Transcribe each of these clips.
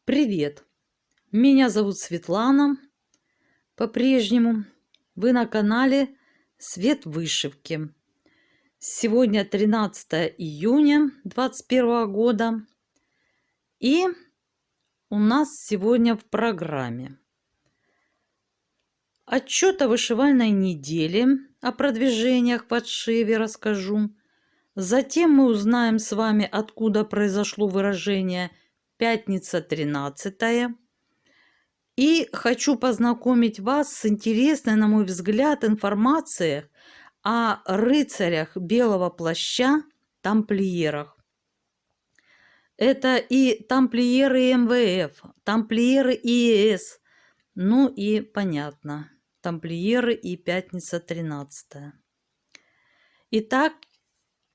Привет! Меня зовут Светлана. По-прежнему вы на канале Свет Вышивки. Сегодня 13 июня 2021 года. И у нас сегодня в программе отчет о вышивальной неделе, о продвижениях в отшиве расскажу. Затем мы узнаем с вами, откуда произошло выражение «пятница 13-я». И хочу познакомить вас с интересной, на мой взгляд, информацией о рыцарях белого плаща, тамплиерах. Это и тамплиеры МВФ, тамплиеры ИС, ну и, понятно, тамплиеры и Пятница 13-я. Итак,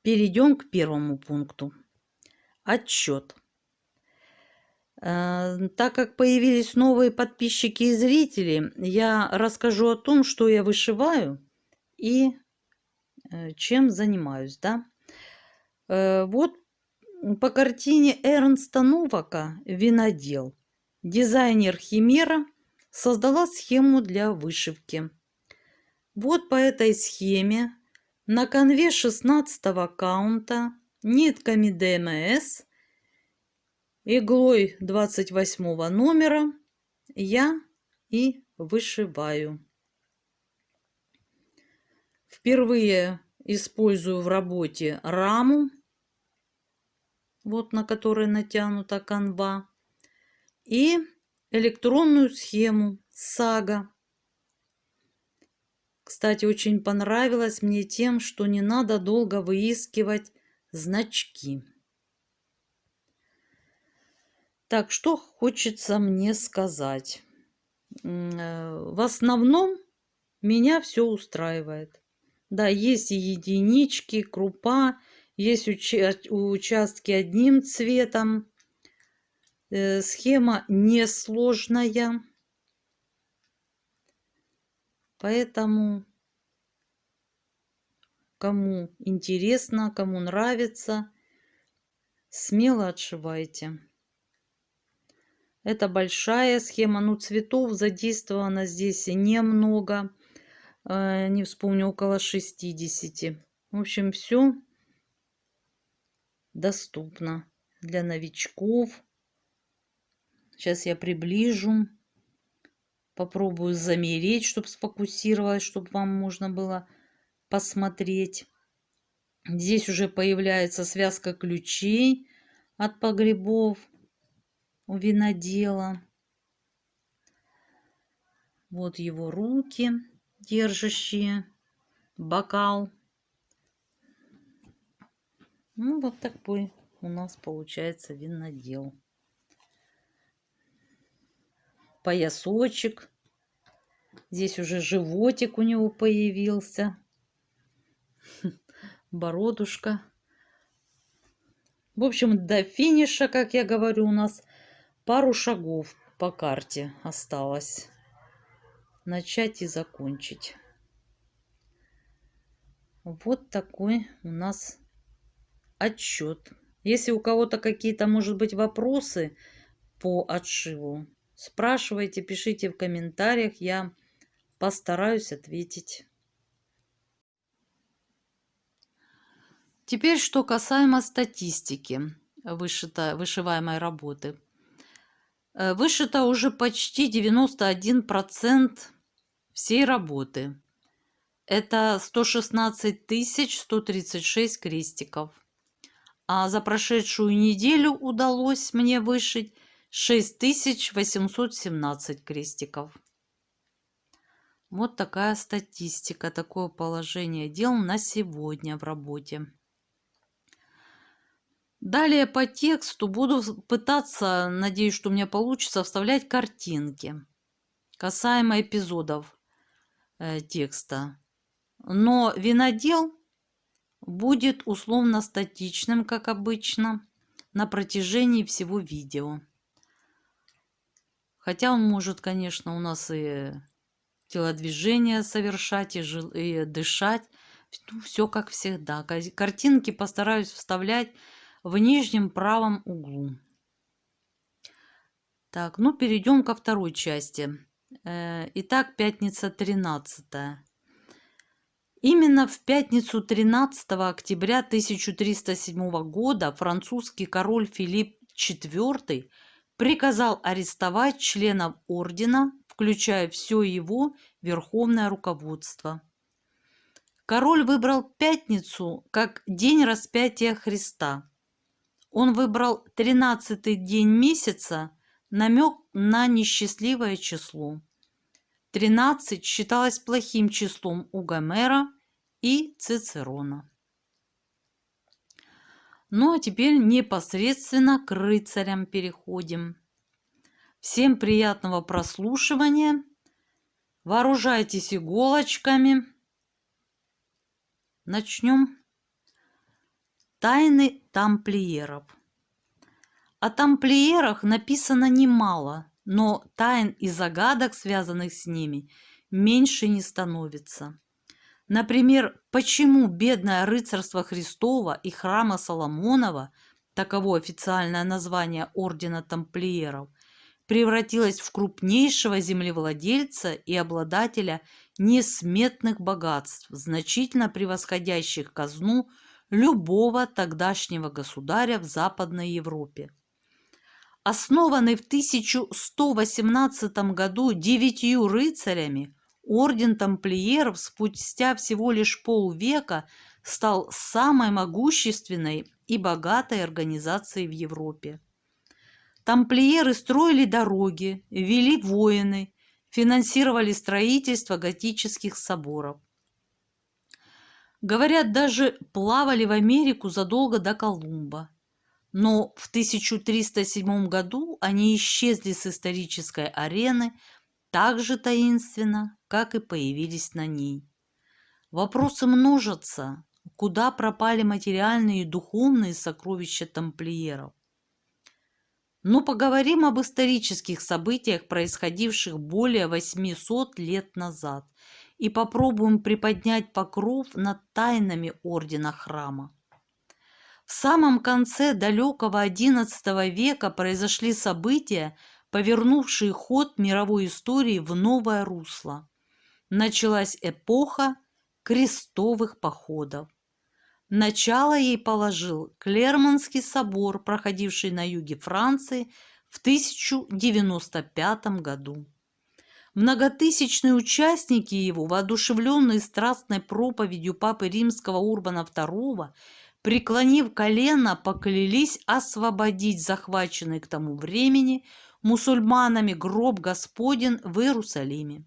перейдем к первому пункту. Отчет. Так как появились новые подписчики и зрители, я расскажу о том, что я вышиваю и чем занимаюсь, да. Вот по картине Эрнста Новака «Винодел» дизайнер Химера создала схему для вышивки. Вот по этой схеме на конве 16-го каунта нитками ДМС иглой 28 номера я и вышиваю. Впервые использую в работе раму, вот на которой натянута канва, и электронную схему Сага. Кстати, очень понравилось мне тем, что не надо долго выискивать значки. Так, что хочется мне сказать? В основном меня все устраивает. Да, есть и единички, крупа, есть участки одним цветом. Схема несложная. Поэтому, кому интересно, кому нравится, смело отшивайте. Это большая схема, но цветов задействовано здесь немного. Не вспомню, около 60. В общем, все доступно для новичков. Сейчас я приближу. Попробую замереть, чтобы сфокусировалось, чтобы вам можно было посмотреть. Здесь уже появляется связка ключей от погребов у винодела. Вот его руки, держащие бокал. Ну, вот такой у нас получается винодел. Поясочек. Здесь уже животик у него появился. Бородушка. В общем, до финиша, как я говорю, у нас пару шагов по карте осталось. Начать и закончить. Вот такой у нас отчет. Если у кого-то какие-то, может быть, вопросы по отшиву, спрашивайте, пишите в комментариях, я постараюсь ответить. Теперь, что касаемо статистики вышиваемой работы. Вышито уже почти 91% всей работы. Это 116 136 крестиков. А за прошедшую неделю удалось мне вышить 6817 крестиков. Вот такая статистика, такое положение дел на сегодня в работе. Далее по тексту буду пытаться, надеюсь, что у меня получится, вставлять картинки касаемо эпизодов текста. Но винодел будет условно статичным, как обычно, на протяжении всего видео. Хотя он может, конечно, у нас и телодвижения совершать, и дышать. Все как всегда. Картинки постараюсь вставлять в нижнем правом углу. Так, ну перейдем ко второй части. Итак, пятница 13. Именно в пятницу 13 октября 1307 года французский король Филипп IV приказал арестовать членов ордена, включая все его верховное руководство. Король выбрал пятницу как день распятия Христа. Он выбрал 13-й день месяца, намек на несчастливое число. 13 считалось плохим числом у Гомера и Цицерона. Ну а теперь непосредственно к рыцарям переходим. Всем приятного прослушивания. Вооружайтесь иголочками. Начнем. Тайны тамплиеров. О тамплиерах написано немало, но тайн и загадок, связанных с ними, меньше не становится. Например, почему бедное рыцарство Христова и храма Соломонова, таково официальное название ордена тамплиеров, превратилось в крупнейшего землевладельца и обладателя несметных богатств, значительно превосходящих казну любого тогдашнего государя в Западной Европе. Основанный в 1118 году 9 рыцарями, орден тамплиеров спустя всего лишь полвека стал самой могущественной и богатой организацией в Европе. Тамплиеры строили дороги, вели войны, финансировали строительство готических соборов. Говорят, даже плавали в Америку задолго до Колумба. Но в 1307 году они исчезли с исторической арены так же таинственно, как и появились на ней. Вопросы множатся, куда пропали материальные и духовные сокровища тамплиеров. Но поговорим об исторических событиях, происходивших более 800 лет назад, и попробуем приподнять покров над тайнами ордена храма. В самом конце далекого XI века произошли события, повернувшие ход мировой истории в новое русло. Началась эпоха крестовых походов. Начало ей положил Клермонский собор, проходивший на юге Франции в 1095 году. Многотысячные участники его, воодушевленные страстной проповедью папы римского Урбана II, преклонив колено, поклялись освободить захваченный к тому времени мусульманами гроб Господень в Иерусалиме.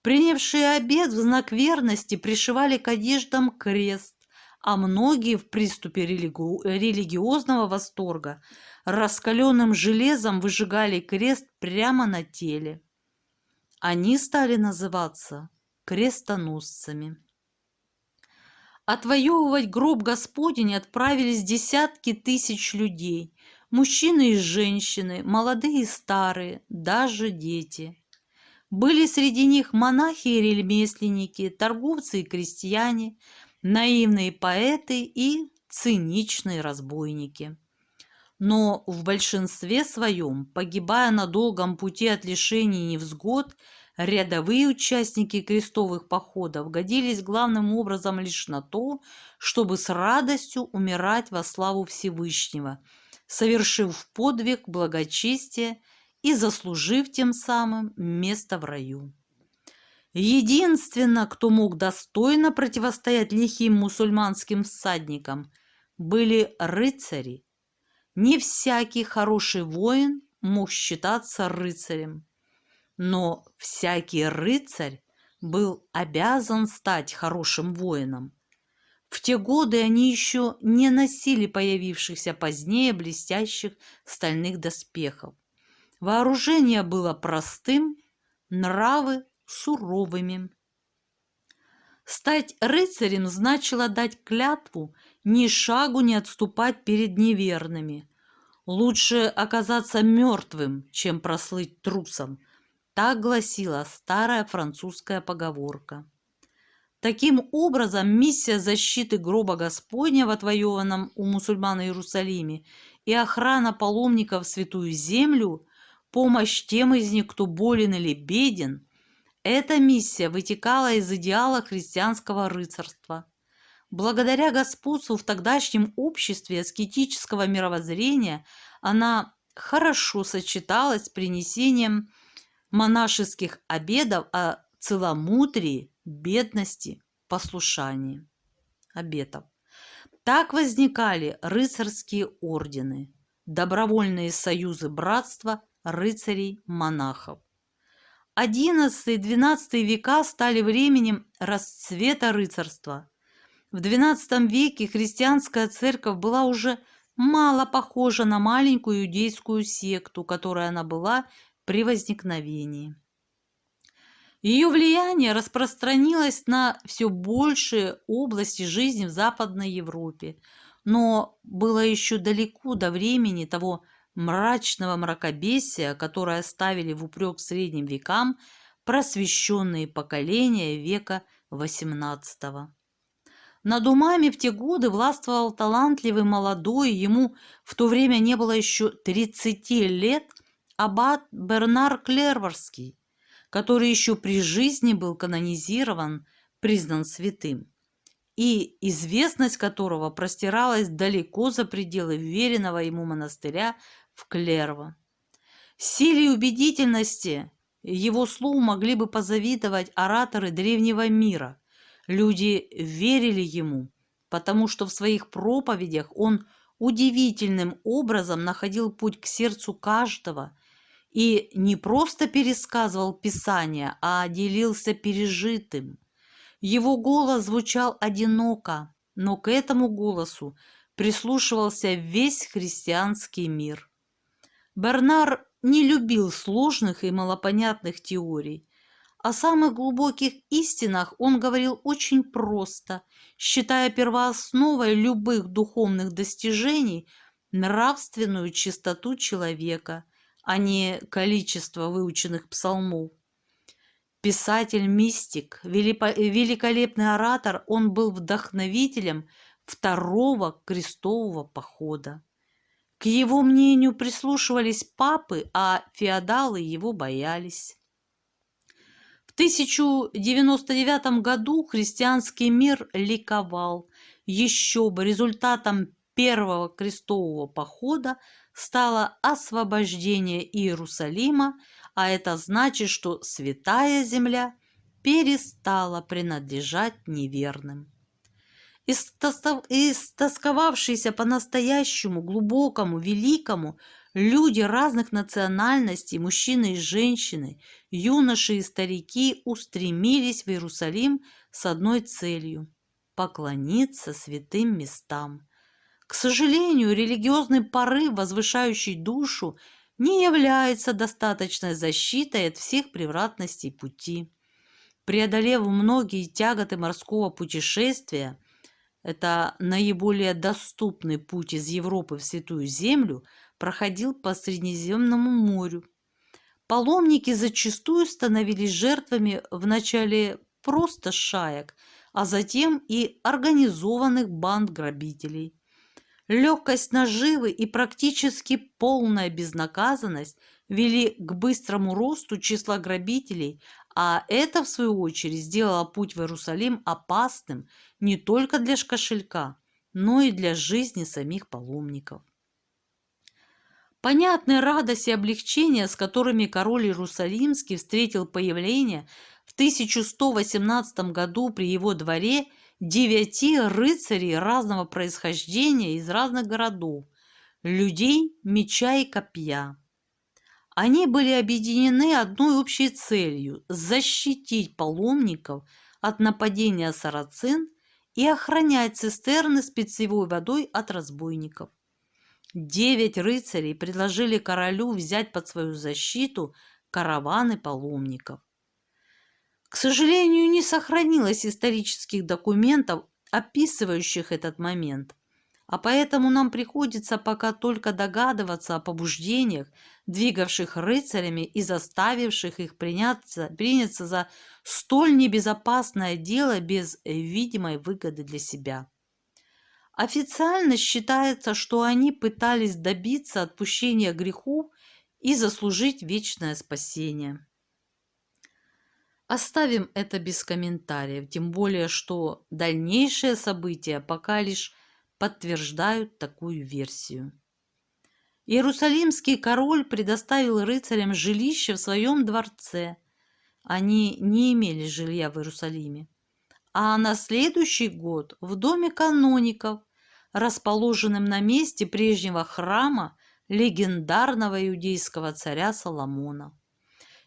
Принявшие обет в знак верности пришивали к одеждам крест, а многие в приступе религиозного восторга раскаленным железом выжигали крест прямо на теле. Они стали называться крестоносцами. Отвоевывать гроб Господень отправились десятки тысяч людей, мужчины и женщины, молодые и старые, даже дети. Были среди них монахи и ремесленники, торговцы и крестьяне, наивные поэты и циничные разбойники. Но в большинстве своем, погибая на долгом пути от лишений и невзгод, рядовые участники крестовых походов годились главным образом лишь на то, чтобы с радостью умирать во славу Всевышнего, совершив подвиг благочестия и заслужив тем самым место в раю. Единственно, кто мог достойно противостоять лихим мусульманским всадникам, были рыцари. Не всякий хороший воин мог считаться рыцарем, но всякий рыцарь был обязан стать хорошим воином. В те годы они еще не носили появившихся позднее блестящих стальных доспехов. Вооружение было простым, нравы суровыми. Стать рыцарем значило дать клятву ни шагу не отступать перед неверными. Лучше оказаться мертвым, чем прослыть трусом. Так гласила старая французская поговорка. Таким образом, миссия защиты гроба Господня в отвоеванном у мусульман Иерусалиме и охрана паломников в Святую Землю помощь тем из них, кто болен или беден, эта миссия вытекала из идеала христианского рыцарства. Благодаря господству в тогдашнем обществе аскетического мировоззрения она хорошо сочеталась с принесением монашеских обетов о целомудрии, бедности, послушании. Обетов. Так возникали рыцарские ордены, добровольные союзы братства рыцарей-монахов. XI-XII века стали временем расцвета рыцарства. В XII веке христианская церковь была уже мало похожа на маленькую иудейскую секту, которой она была при возникновении. Ее влияние распространилось на все большие области жизни в Западной Европе, но было еще далеко до времени того мрачного мракобесия, которое ставили в упрек средним векам просвещенные поколения века XVIII. Над умами в те годы властвовал талантливый молодой, ему в то время не было еще 30 лет, аббат Бернар Клерварский, который еще при жизни был канонизирован, признан святым, и известность которого простиралась далеко за пределы веренного ему монастыря в Клерво. Силе и убедительности его слов могли бы позавидовать ораторы древнего мира. Люди верили ему, потому что в своих проповедях он удивительным образом находил путь к сердцу каждого и не просто пересказывал Писание, а делился пережитым. Его голос звучал одиноко, но к этому голосу прислушивался весь христианский мир. Бернар не любил сложных и малопонятных теорий. О самых глубоких истинах он говорил очень просто, считая первоосновой любых духовных достижений нравственную чистоту человека, а не количество выученных псалмов. Писатель-мистик, великолепный оратор, он был вдохновителем второго крестового похода. К его мнению прислушивались папы, а феодалы его боялись. В 1099 году христианский мир ликовал. Еще бы результатом первого крестового похода стало освобождение Иерусалима, а это значит, что святая земля перестала принадлежать неверным. Истосковавшиеся по-настоящему глубокому, великому, люди разных национальностей, мужчины и женщины, юноши и старики устремились в Иерусалим с одной целью – поклониться святым местам. К сожалению, религиозный порыв, возвышающий душу, не является достаточной защитой от всех превратностей пути. Преодолев многие тяготы морского путешествия, это наиболее доступный путь из Европы в Святую Землю, проходил по Средиземному морю. Паломники зачастую становились жертвами вначале просто шаек, а затем и организованных банд грабителей. Легкость наживы и практически полная безнаказанность вели к быстрому росту числа грабителей, а это, в свою очередь, сделало путь в Иерусалим опасным не только для кошелька, но и для жизни самих паломников. Понятны радость и облегчение, с которыми король Иерусалимский встретил появление в 1118 году при его дворе 9 рыцарей разного происхождения из разных городов, людей меча и копья. Они были объединены одной общей целью – защитить паломников от нападения сарацин и охранять цистерны с питьевой водой от разбойников. 9 рыцарей предложили королю взять под свою защиту караваны паломников. К сожалению, не сохранилось исторических документов, описывающих этот момент, а поэтому нам приходится пока только догадываться о побуждениях, двигавших рыцарями и заставивших их приняться за столь небезопасное дело без видимой выгоды для себя. Официально считается, что они пытались добиться отпущения грехов и заслужить вечное спасение. Оставим это без комментариев, тем более, что дальнейшие события пока лишь подтверждают такую версию. Иерусалимский король предоставил рыцарям жилище в своем дворце. Они не имели жилья в Иерусалиме. А на следующий год в доме каноников, расположенном на месте прежнего храма легендарного иудейского царя Соломона.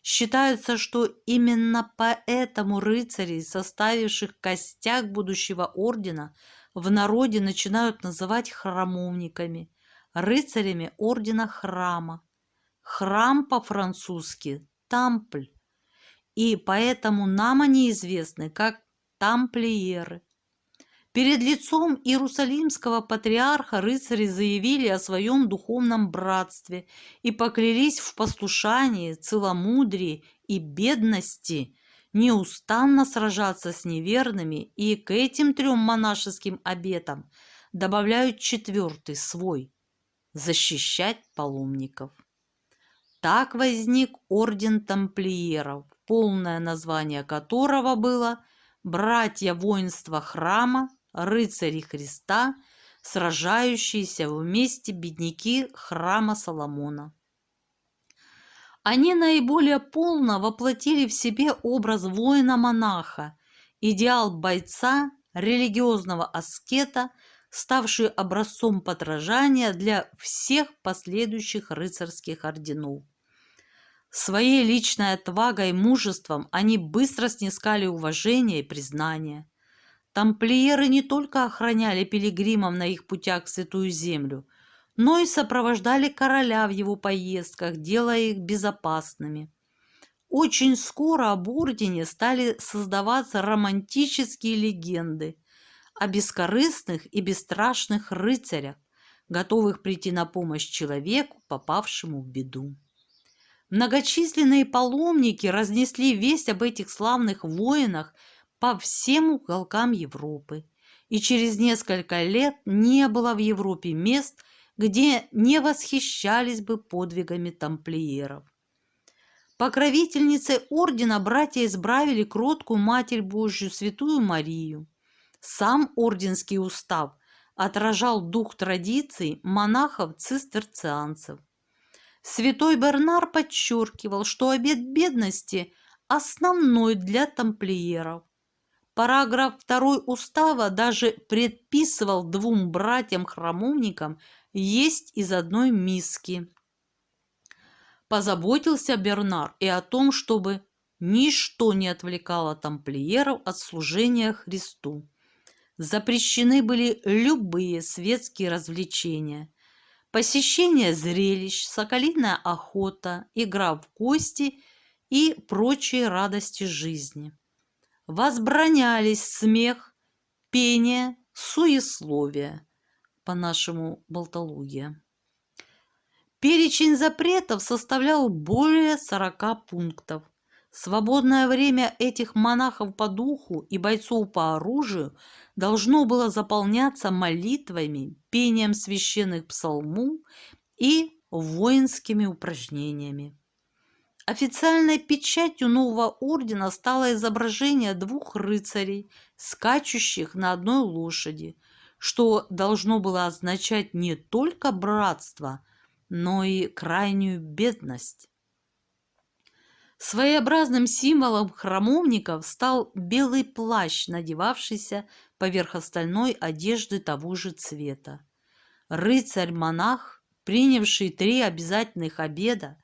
Считается, что именно поэтому рыцарей, составивших костяк будущего ордена, в народе начинают называть храмовниками, рыцарями ордена храма. Храм по-французски «тампль», и поэтому нам они известны как тамплиеры. Перед лицом Иерусалимского патриарха рыцари заявили о своем духовном братстве и поклялись в послушании, целомудрии и бедности неустанно сражаться с неверными, и к этим 3 монашеским обетам добавляют 4-й свой – защищать паломников. Так возник орден тамплиеров, полное название которого было «Братья воинства храма, рыцари Христа, сражающиеся вместе бедняки храма Соломона». Они наиболее полно воплотили в себе образ воина-монаха, идеал бойца, религиозного аскета, ставший образцом подражания для всех последующих рыцарских орденов. Своей личной отвагой и мужеством они быстро снискали уважение и признание. Тамплиеры не только охраняли пилигримов на их путях в Святую Землю, но и сопровождали короля в его поездках, делая их безопасными. Очень скоро об ордене стали создаваться романтические легенды о бескорыстных и бесстрашных рыцарях, готовых прийти на помощь человеку, попавшему в беду. Многочисленные паломники разнесли весть об этих славных воинах по всем уголкам Европы, и через несколько лет не было в Европе мест, где не восхищались бы подвигами тамплиеров. Покровительницей ордена братья избрали кроткую Матерь Божью, Святую Марию. Сам орденский устав отражал дух традиций монахов-цистерцианцев. Святой Бернар подчеркивал, что обет бедности основной для тамплиеров. Параграф 2 устава даже предписывал 2 братьям-храмовникам есть из одной миски. Позаботился Бернар и о том, чтобы ничто не отвлекало тамплиеров от служения Христу. Запрещены были любые светские развлечения. Посещение зрелищ, соколиная охота, игра в кости и прочие радости жизни. Возбранялись смех, пение, суесловие, по-нашему болтология. Перечень запретов составлял более 40 пунктов. Свободное время этих монахов по духу и бойцов по оружию должно было заполняться молитвами, пением священных псалмов и воинскими упражнениями. Официальной печатью нового ордена стало изображение 2 рыцарей, скачущих на одной лошади, что должно было означать не только братство, но и крайнюю бедность. Своеобразным символом храмовников стал белый плащ, надевавшийся поверх остальной одежды того же цвета. Рыцарь-монах, принявший 3 обязательных обета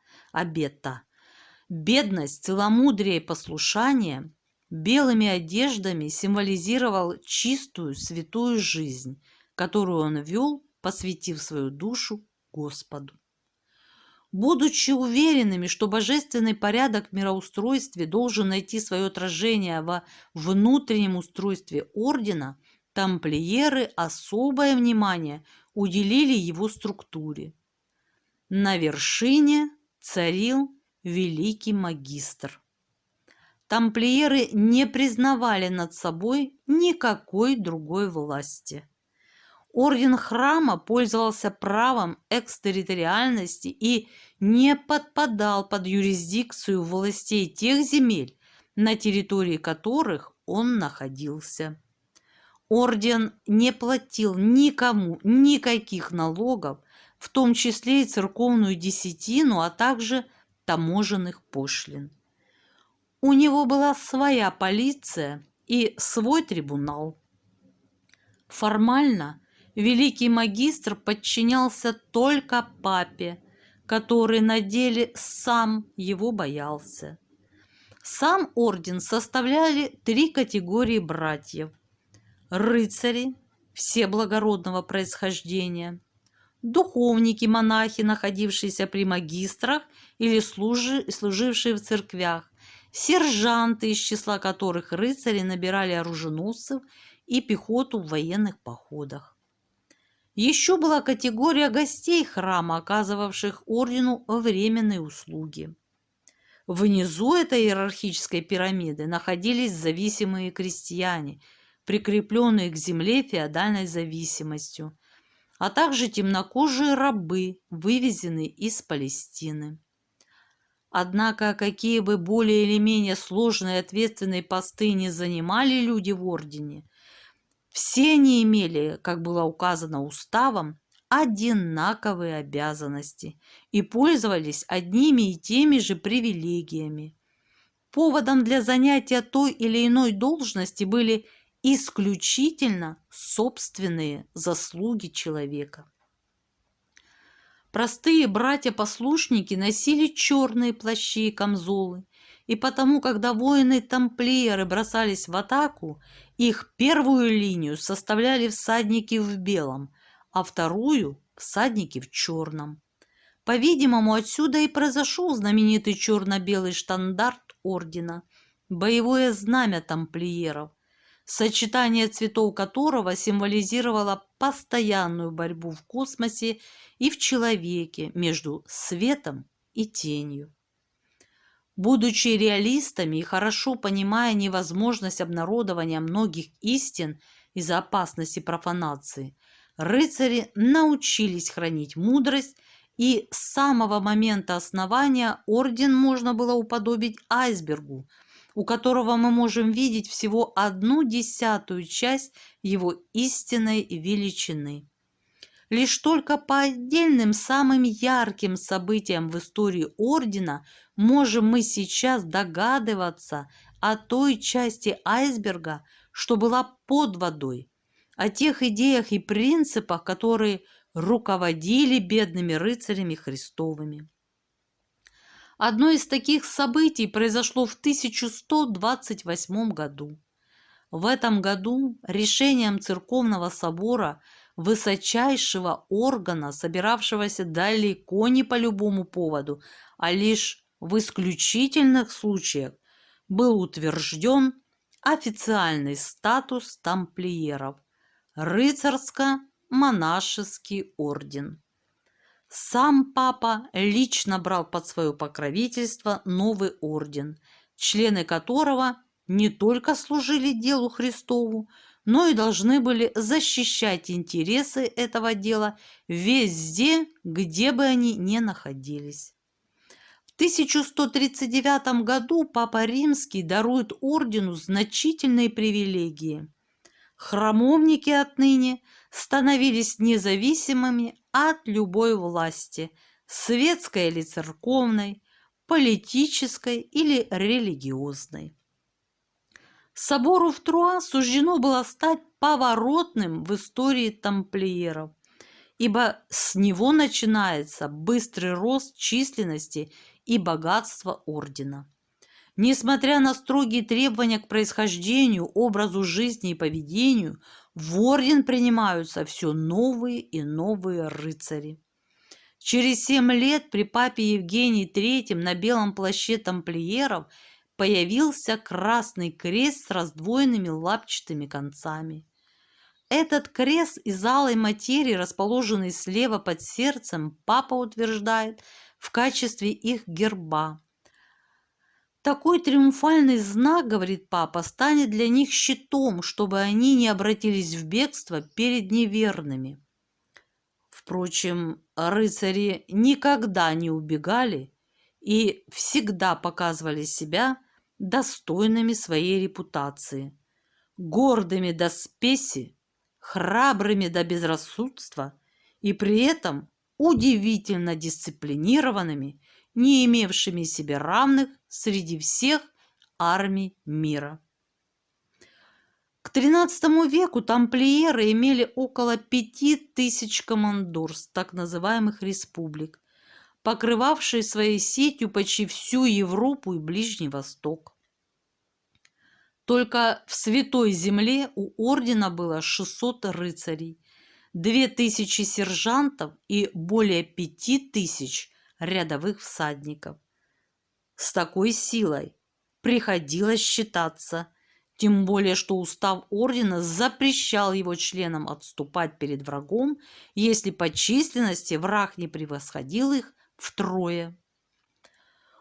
– бедность, целомудрие и послушание, белыми одеждами символизировал чистую, святую жизнь, которую он вел, посвятив свою душу Господу. Будучи уверенными, что божественный порядок в мироустройстве должен найти свое отражение во внутреннем устройстве ордена, тамплиеры особое внимание уделили его структуре. На вершине царил великий магистр. Тамплиеры не признавали над собой никакой другой власти. Орден храма пользовался правом экстерриториальности и не подпадал под юрисдикцию властей тех земель, на территории которых он находился. Орден не платил никому никаких налогов, в том числе и церковную десятину, а также таможенных пошлин. У него была своя полиция и свой трибунал. Формально великий магистр подчинялся только папе, который на деле сам его боялся. Сам орден составляли 3 категории братьев: рыцари, все благородного происхождения, духовники-монахи, находившиеся при магистрах или служившие в церквях, сержанты, из числа которых рыцари набирали оруженосцев и пехоту в военных походах. Еще была категория гостей храма, оказывавших ордену временные услуги. Внизу этой иерархической пирамиды находились зависимые крестьяне, прикрепленные к земле феодальной зависимостью, а также темнокожие рабы, вывезенные из Палестины. Однако, какие бы более или менее сложные и ответственные посты не занимали люди в ордене, все они имели, как было указано уставом, одинаковые обязанности и пользовались одними и теми же привилегиями. Поводом для занятия той или иной должности были исключительно собственные заслуги человека. Простые братья-послушники носили черные плащи и камзолы, и потому, когда воины-тамплиеры бросались в атаку, их первую линию составляли всадники в белом, а вторую – всадники в черном. По-видимому, отсюда и произошел знаменитый черно-белый штандарт ордена, боевое знамя тамплиеров, сочетание цветов которого символизировало постоянную борьбу в космосе и в человеке между светом и тенью. Будучи реалистами и хорошо понимая невозможность обнародования многих истин из-за опасности профанации, рыцари научились хранить мудрость, и с самого момента основания орден можно было уподобить айсбергу, у которого мы можем видеть всего 1/10 часть его истинной величины. Лишь только по отдельным самым ярким событиям в истории ордена можем мы сейчас догадываться о той части айсберга, что была под водой, о тех идеях и принципах, которые руководили бедными рыцарями Христовыми. Одно из таких событий произошло в 1128 году. В этом году решением Церковного собора, высочайшего органа, собиравшегося далеко не по любому поводу, а лишь в исключительных случаях, был утвержден официальный статус тамплиеров – рыцарско-монашеский орден. Сам папа лично брал под свое покровительство новый орден, члены которого не только служили делу Христову, но и должны были защищать интересы этого дела везде, где бы они ни находились. В 1139 году Папа Римский дарует ордену значительные привилегии. Храмовники отныне становились независимыми от любой власти, светской или церковной, политической или религиозной. Собору в Труа суждено было стать поворотным в истории тамплиеров, ибо с него начинается быстрый рост численности и богатства ордена. Несмотря на строгие требования к происхождению, образу жизни и поведению, в орден принимаются все новые и новые рыцари. Через 7 лет при папе Евгении III на белом плаще тамплиеров появился красный крест с раздвоенными лапчатыми концами. Этот крест из алой материи, расположенный слева под сердцем, папа утверждает в качестве их герба. Такой триумфальный знак, говорит папа, станет для них щитом, чтобы они не обратились в бегство перед неверными. Впрочем, рыцари никогда не убегали и всегда показывали себя достойными своей репутации, гордыми до спеси, храбрыми до безрассудства и при этом удивительно дисциплинированными, не имевшими себе равных среди всех армий мира. К XIII веку тамплиеры имели около 5000 командорств, так называемых республик, покрывавшие своей сетью почти всю Европу и Ближний Восток. Только в Святой Земле у ордена было 600 рыцарей, 2000 сержантов и более 5000 рядовых всадников. С такой силой приходилось считаться, тем более что устав ордена запрещал его членам отступать перед врагом, если по численности враг не превосходил их втрое.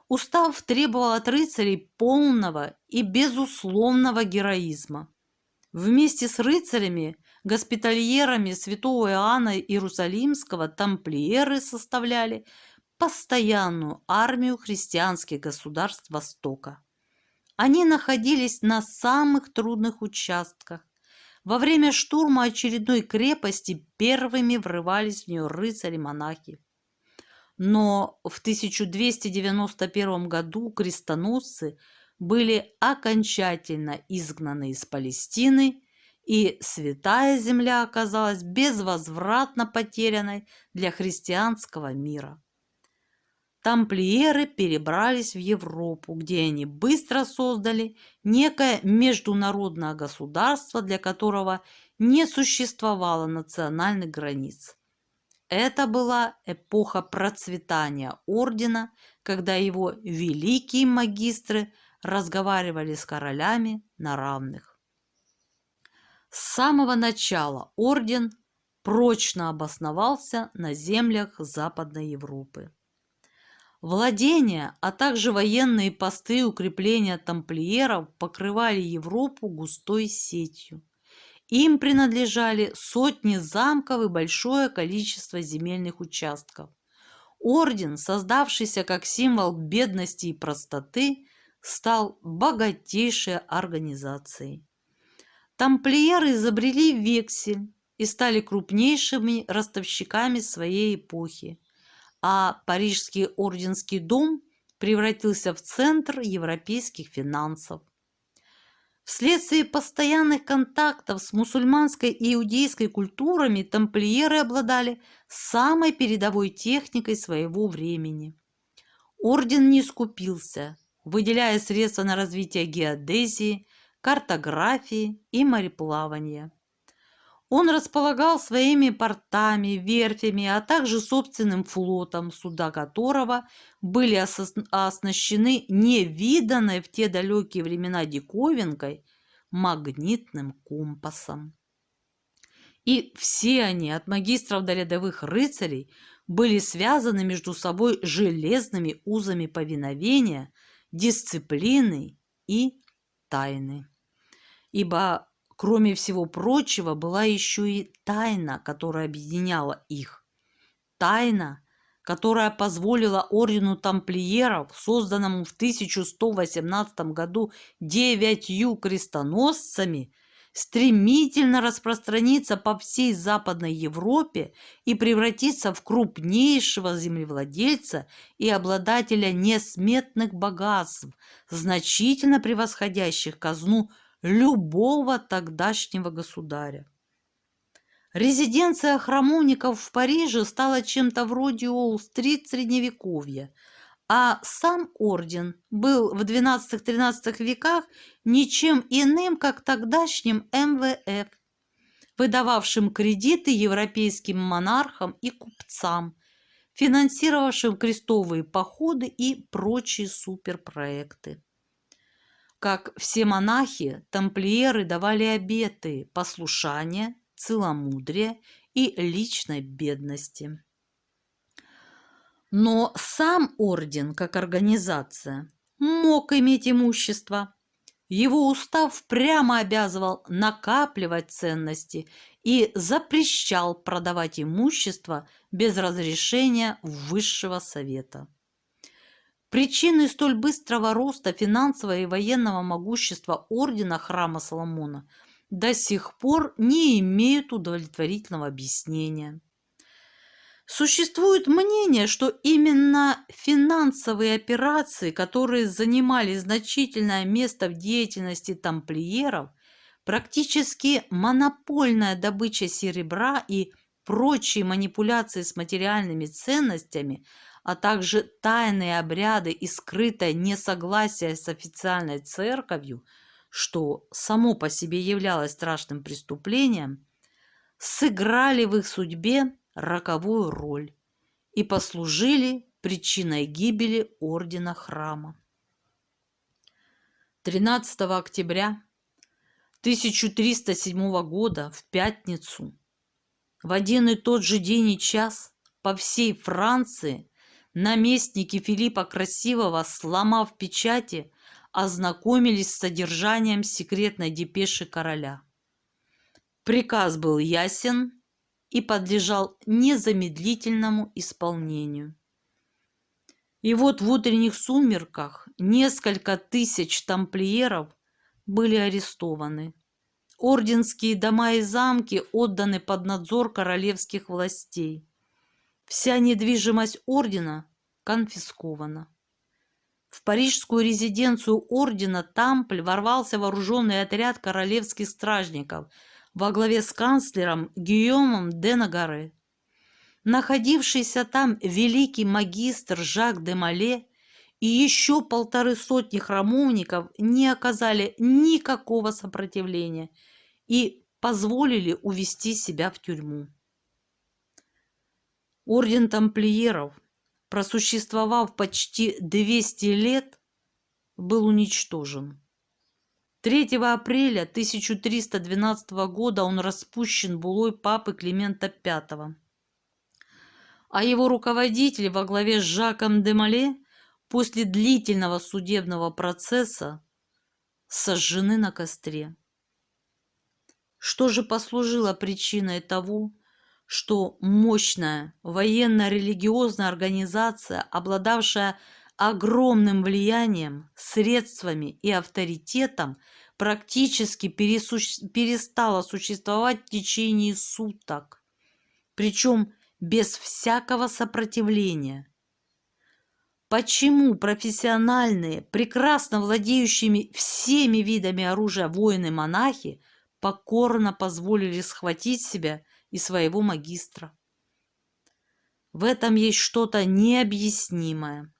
Устав требовал от рыцарей полного и безусловного героизма. Вместе с рыцарями, госпитальерами святого Иоанна Иерусалимского тамплиеры составляли постоянную армию христианских государств Востока. Они находились на самых трудных участках. Во время штурма очередной крепости первыми врывались в нее рыцари-монахи. Но в 1291 году крестоносцы были окончательно изгнаны из Палестины, и Святая Земля оказалась безвозвратно потерянной для христианского мира. Тамплиеры перебрались в Европу, где они быстро создали некое международное государство, для которого не существовало национальных границ. Это была эпоха процветания ордена, когда его великие магистры разговаривали с королями на равных. С самого начала орден прочно обосновался на землях Западной Европы. Владения, а также военные посты и укрепления тамплиеров покрывали Европу густой сетью. Им принадлежали сотни замков и большое количество земельных участков. Орден, создавшийся как символ бедности и простоты, стал богатейшей организацией. Тамплиеры изобрели вексель и стали крупнейшими ростовщиками своей эпохи, а Парижский орденский дом превратился в центр европейских финансов. Вследствие постоянных контактов с мусульманской и иудейской культурами тамплиеры обладали самой передовой техникой своего времени. Орден не скупился, выделяя средства на развитие геодезии, картографии и мореплавания. Он располагал своими портами, верфями, а также собственным флотом, суда которого были оснащены невиданной в те далекие времена диковинкой магнитным компасом. И все они, от магистров до рядовых рыцарей, были связаны между собой железными узами повиновения, дисциплины и тайны. Ибо кроме всего прочего, была еще и тайна, которая объединяла их. Тайна, которая позволила ордену тамплиеров, созданному в 1118 году 9 крестоносцами, стремительно распространиться по всей Западной Европе и превратиться в крупнейшего землевладельца и обладателя несметных богатств, значительно превосходящих казну любого тогдашнего государя. Резиденция храмовников в Париже стала чем-то вроде Уолл-стрит средневековья, а сам орден был в XII-XIII веках ничем иным, как тогдашним МВФ, выдававшим кредиты европейским монархам и купцам, финансировавшим крестовые походы и прочие суперпроекты. Как все монахи, тамплиеры давали обеты послушания, целомудрия и личной бедности. Но сам орден, как организация, мог иметь имущество. Его устав прямо обязывал накапливать ценности и запрещал продавать имущество без разрешения Высшего Совета. Причины столь быстрого роста финансового и военного могущества ордена Храма Соломона до сих пор не имеют удовлетворительного объяснения. Существует мнение, что именно финансовые операции, которые занимали значительное место в деятельности тамплиеров, практически монопольная добыча серебра и прочие манипуляции с материальными ценностями, а также тайные обряды и скрытое несогласие с официальной церковью, что само по себе являлось страшным преступлением, сыграли в их судьбе роковую роль и послужили причиной гибели ордена храма. 13 октября 1307 года в пятницу в один и тот же день и час по всей Франции наместники Филиппа Красивого, сломав печати, ознакомились с содержанием секретной депеши короля. Приказ был ясен и подлежал незамедлительному исполнению. И вот в утренних сумерках несколько тысяч тамплиеров были арестованы. Орденские дома и замки отданы под надзор королевских властей. Вся недвижимость ордена конфискована. В парижскую резиденцию ордена Тампль ворвался вооруженный отряд королевских стражников во главе с канцлером Гийомом де Нагаре. Находившийся там великий магистр Жак де Мале и еще 150 храмовников не оказали никакого сопротивления и позволили увести себя в тюрьму. Орден тамплиеров, просуществовав почти 200 лет, был уничтожен. 3 апреля 1312 года он распущен буллой папы Климента V, а его руководители во главе с Жаком де Мале после длительного судебного процесса сожжены на костре. Что же послужило причиной того, что мощная военно-религиозная организация, обладавшая огромным влиянием, средствами и авторитетом, практически перестала существовать в течение суток, причем без всякого сопротивления? Почему профессиональные, прекрасно владеющими всеми видами оружия воины-монахи покорно позволили схватить себя и своего магистра? В этом есть что-то необъяснимое.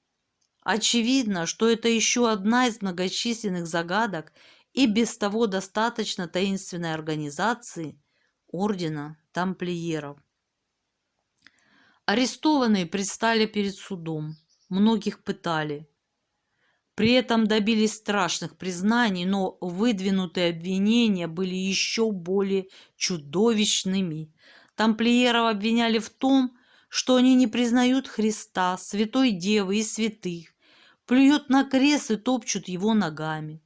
Очевидно, что это еще одна из многочисленных загадок и без того достаточно таинственной организации ордена тамплиеров. Арестованные предстали перед судом, многих пытали. При этом добились страшных признаний, но выдвинутые обвинения были еще более чудовищными. Тамплиеров обвиняли в том, что они не признают Христа, Святой Девы и святых, плюют на крест и топчут его ногами.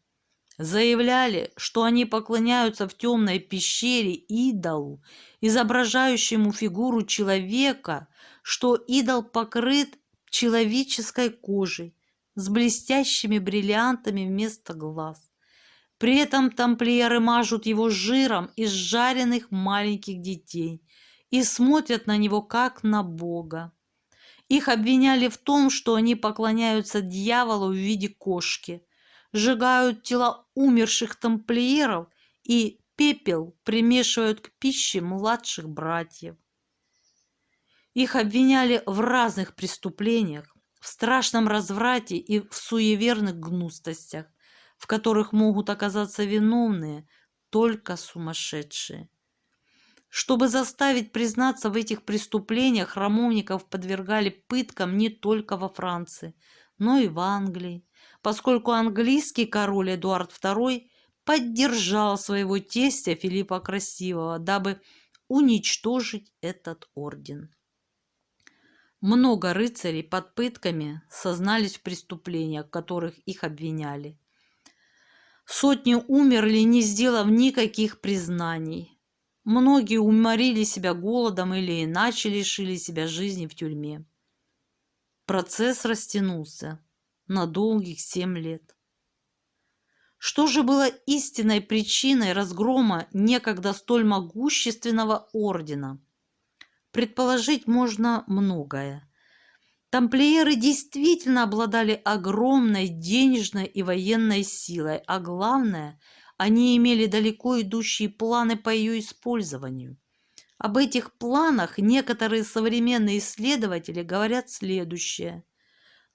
Заявляли, что они поклоняются в темной пещере идолу, изображающему фигуру человека, что идол покрыт человеческой кожей с блестящими бриллиантами вместо глаз. При этом тамплиеры мажут его жиром из жареных маленьких детей и смотрят на него как на Бога. Их обвиняли в том, что они поклоняются дьяволу в виде кошки, сжигают тела умерших тамплиеров и пепел примешивают к пище младших братьев. Их обвиняли в разных преступлениях, в страшном разврате и в суеверных гнусностях, в которых могут оказаться виновные только сумасшедшие. Чтобы заставить признаться в этих преступлениях, храмовников подвергали пыткам не только во Франции, но и в Англии, поскольку английский король Эдуард II поддержал своего тестя Филиппа Красивого, дабы уничтожить этот орден. Много рыцарей под пытками сознались в преступлениях, в которых их обвиняли. Сотни умерли, не сделав никаких признаний. Многие уморили себя голодом или иначе лишили себя жизни в тюрьме. Процесс растянулся на долгих 7 лет. Что же было истинной причиной разгрома некогда столь могущественного ордена? Предположить можно многое. Тамплиеры действительно обладали огромной денежной и военной силой, а главное, они имели далеко идущие планы по ее использованию. Об этих планах некоторые современные исследователи говорят следующее.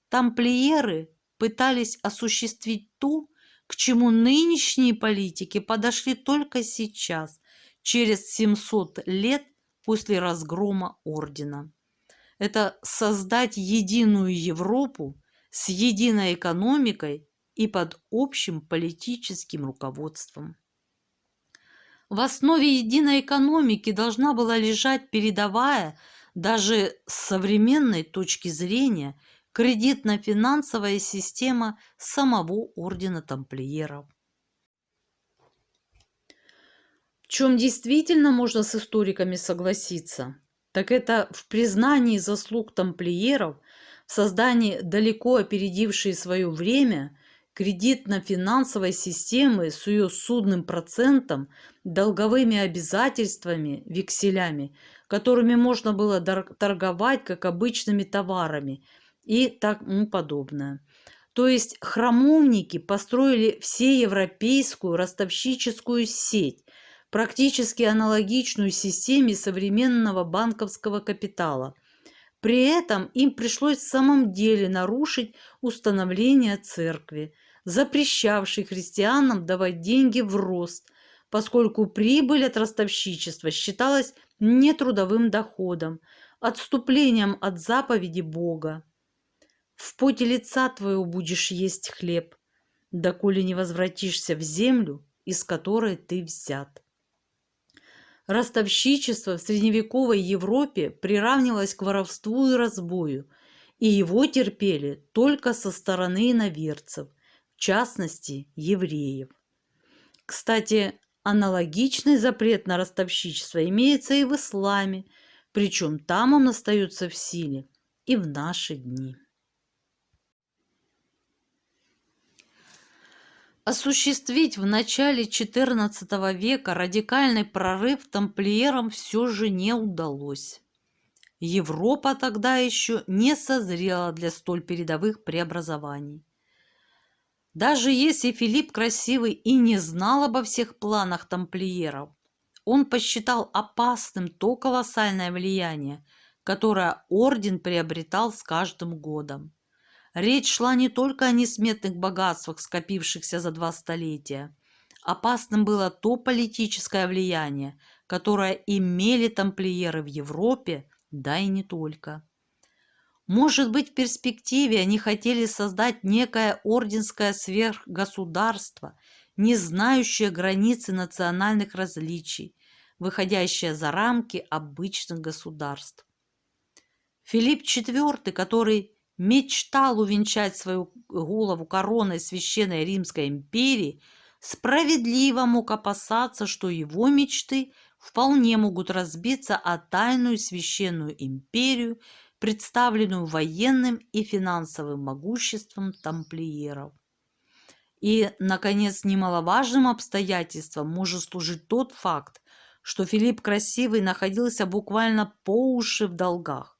Тамплиеры пытались осуществить то, к чему нынешние политики подошли только сейчас, через 700 лет после разгрома ордена. Это создать единую Европу с единой экономикой и под общим политическим руководством. В основе единой экономики должна была лежать передовая, даже с современной точки зрения, кредитно-финансовая система самого ордена тамплиеров. В чем действительно можно с историками согласиться, так это в признании заслуг тамплиеров в создании далеко опередившей свое время кредитно-финансовой системы с ее судным процентом, долговыми обязательствами, векселями, которыми можно было торговать как обычными товарами и тому подобное. То есть храмовники построили всеевропейскую ростовщическую сеть, практически аналогичную системе современного банковского капитала. При этом им пришлось в самом деле нарушить установление церкви, запрещавшей христианам давать деньги в рост, поскольку прибыль от ростовщичества считалась нетрудовым доходом, отступлением от заповеди Бога. «В поте лица твоего будешь есть хлеб, доколе не возвратишься в землю, из которой ты взят». Ростовщичество в средневековой Европе приравнивалось к воровству и разбою, и его терпели только со стороны иноверцев, в частности, евреев. Кстати, аналогичный запрет на ростовщичество имеется и в исламе, причем там он остается в силе и в наши дни. Осуществить в начале XIV века радикальный прорыв тамплиерам все же не удалось. Европа тогда еще не созрела для столь передовых преобразований. Даже если Филипп Красивый и не знал обо всех планах тамплиеров, он посчитал опасным то колоссальное влияние, которое орден приобретал с каждым годом. Речь шла не только о несметных богатствах, скопившихся за 2 столетия. Опасным было то политическое влияние, которое имели тамплиеры в Европе, да и не только. Может быть, в перспективе они хотели создать некое орденское сверхгосударство, не знающее границы национальных различий, выходящее за рамки обычных государств. Филипп IV, который мечтал увенчать свою голову короной Священной Римской империи, справедливо мог опасаться, что его мечты вполне могут разбиться о тайную Священную империю, представленную военным и финансовым могуществом тамплиеров. И, наконец, немаловажным обстоятельством может служить тот факт, что Филипп Красивый находился буквально по уши в долгах.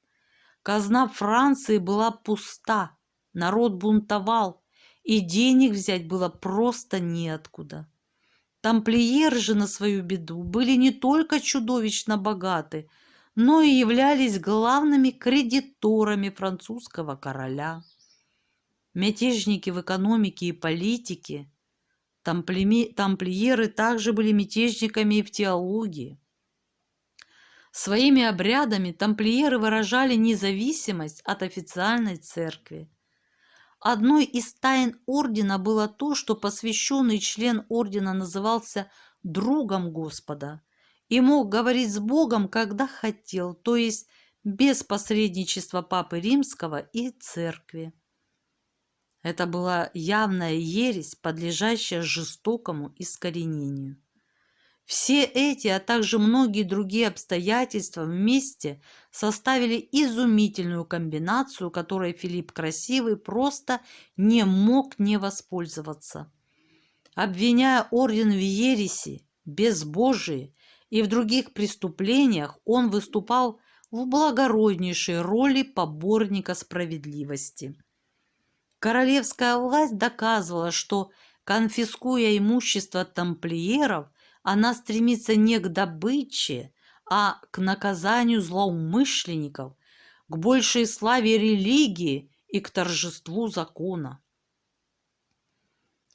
Казна Франции была пуста, народ бунтовал, и денег взять было просто неоткуда. Тамплиеры же на свою беду были не только чудовищно богаты, но и являлись главными кредиторами французского короля. Мятежники в экономике и политике, тамплиеры также были мятежниками и в теологии. Своими обрядами тамплиеры выражали независимость от официальной церкви. Одной из тайн ордена было то, что посвященный член ордена назывался другом Господа и мог говорить с Богом, когда хотел, то есть без посредничества Папы Римского и Церкви. Это была явная ересь, подлежащая жестокому искоренению. Все эти, а также многие другие обстоятельства вместе составили изумительную комбинацию, которой Филипп Красивый просто не мог не воспользоваться. Обвиняя орден в ереси, безбожии и в других преступлениях, он выступал в благороднейшей роли поборника справедливости. Королевская власть доказывала, что, конфискуя имущество тамплиеров, она стремится не к добыче, а к наказанию злоумышленников, к большей славе религии и к торжеству закона.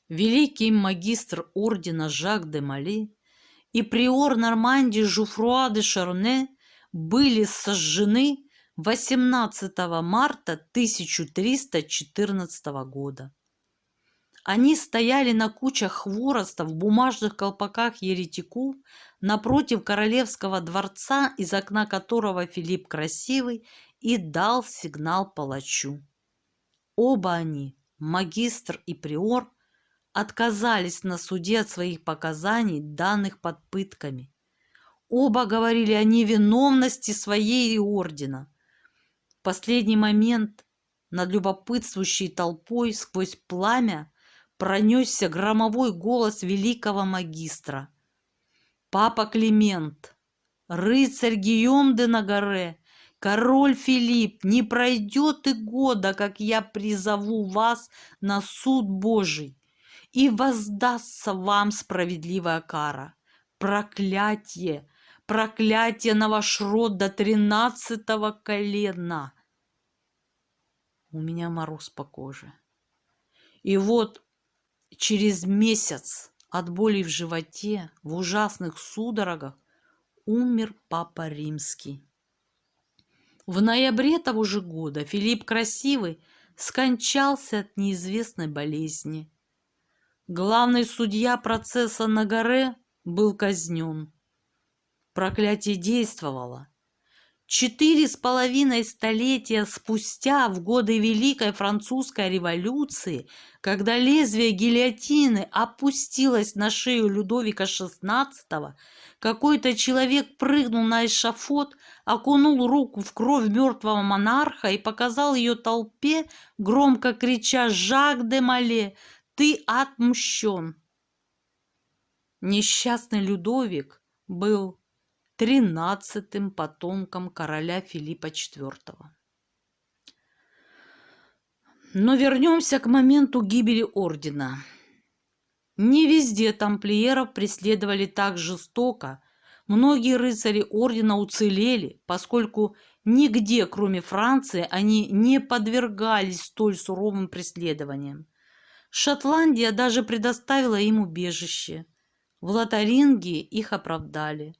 Великий магистр ордена Жак де Мали и приор Нормандии Жуфруа де Шарне были сожжены 18 марта 1314 года. Они стояли на кучах хвороста в бумажных колпаках еретиков напротив королевского дворца, из окна которого Филипп Красивый и дал сигнал палачу. Оба они, магистр и приор, отказались на суде от своих показаний, данных под пытками. Оба говорили о невиновности своей и ордена. В последний момент над любопытствующей толпой сквозь пламя пронесся громовой голос великого магистра. «Папа Климент, рыцарь Гийом де Нагаре, король Филипп, не пройдет и года, как я призову вас на суд Божий, и воздастся вам справедливая кара. Проклятие! Проклятие на ваш род до 13-го колена!» У меня мороз по коже. И вот через месяц от боли в животе, в ужасных судорогах, умер Папа Римский. В ноябре того же года Филипп Красивый скончался от неизвестной болезни. Главный судья процесса Нагаре был казнен. Проклятие действовало. 4,5 столетия спустя, в годы Великой Французской революции, когда лезвие гильотины опустилось на шею Людовика XVI, какой-то человек прыгнул на эшафот, окунул руку в кровь мертвого монарха и показал ее толпе, громко крича: «Жак де Мале, ты отмщен!» Несчастный Людовик был 13-м потомком короля Филиппа IV. Но вернемся к моменту гибели ордена. Не везде тамплиеров преследовали так жестоко. Многие рыцари ордена уцелели, поскольку нигде, кроме Франции, они не подвергались столь суровым преследованиям. Шотландия даже предоставила им убежище. В Лотарингии их оправдали.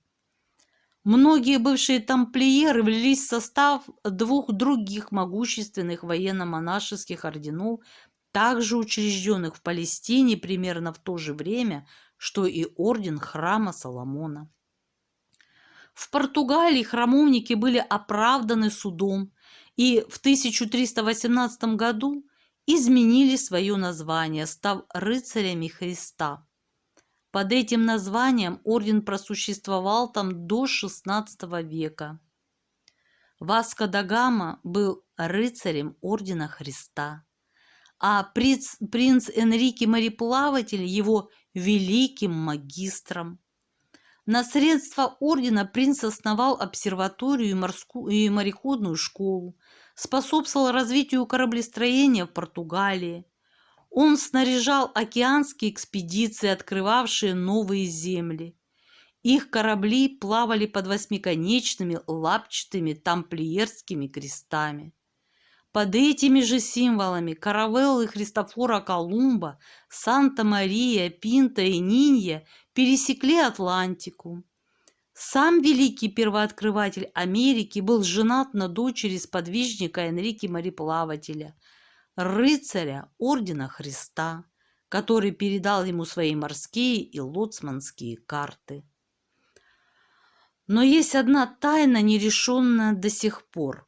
Многие бывшие тамплиеры влились в состав двух других могущественных военно-монашеских орденов, также учрежденных в Палестине примерно в то же время, что и орден Храма Соломона. В Португалии храмовники были оправданы судом и в 1318 году изменили свое название, став рыцарями Христа. Под этим названием орден просуществовал там до XVI века. Васко да Гама был рыцарем ордена Христа, а принц Энрике Мореплаватель его великим магистром. На средства ордена принц основал обсерваторию и мореходную школу, способствовал развитию кораблестроения в Португалии. Он снаряжал океанские экспедиции, открывавшие новые земли. Их корабли плавали под восьмиконечными лапчатыми тамплиерскими крестами. Под этими же символами каравеллы Христофора Колумба, Санта-Мария, Пинта и Нинья пересекли Атлантику. Сам великий первооткрыватель Америки был женат на дочери сподвижника Энрике Мореплавателя, рыцаря ордена Христа, который передал ему свои морские и лоцманские карты. Но есть одна тайна, нерешенная до сих пор.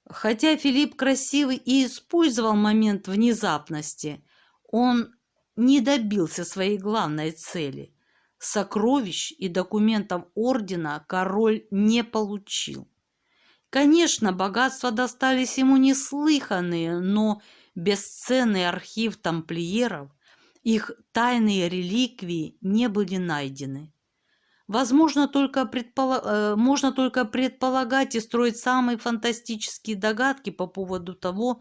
Хотя Филипп красивый и использовал момент внезапности, он не добился своей главной цели. Сокровищ и документов ордена король не получил. Конечно, богатства достались ему неслыханные, но бесценный архив тамплиеров, их тайные реликвии не были найдены. Возможно, можно только предполагать и строить самые фантастические догадки по поводу того,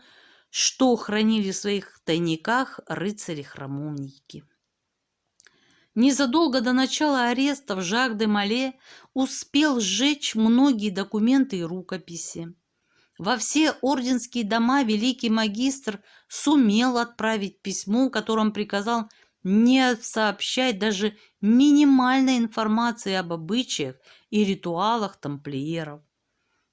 что хранили в своих тайниках рыцари-храмовники. Незадолго до начала арестов Жак де Мале успел сжечь многие документы и рукописи. Во все орденские дома великий магистр сумел отправить письмо, в котором приказал не сообщать даже минимальной информации об обычаях и ритуалах тамплиеров.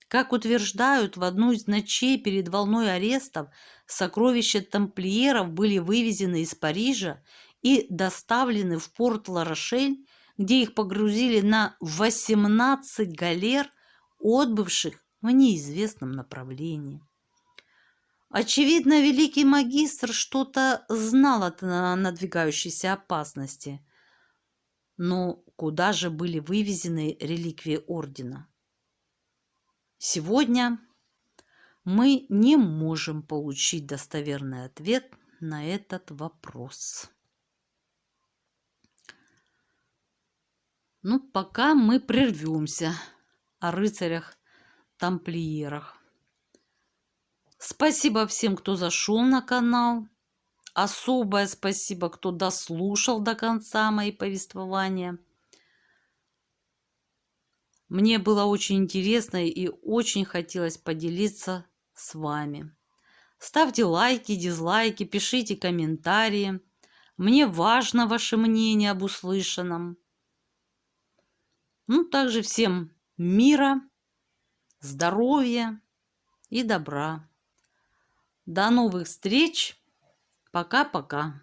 Как утверждают, в одну из ночей перед волной арестов сокровища тамплиеров были вывезены из Парижа и доставлены в порт Ла-Рошель, где их погрузили на 18 галер, отбывших в неизвестном направлении. Очевидно, великий магистр что-то знал о надвигающейся опасности. Но куда же были вывезены реликвии ордена? Сегодня мы не можем получить достоверный ответ на этот вопрос. Ну, пока мы прервемся о рыцарях-тамплиерах. Спасибо всем, кто зашел на канал. Особое спасибо, кто дослушал до конца мои повествования. Мне было очень интересно и очень хотелось поделиться с вами. Ставьте лайки, дизлайки, пишите комментарии. Мне важно ваше мнение об услышанном. Ну, также всем мира, здоровья и добра. До новых встреч. Пока-пока.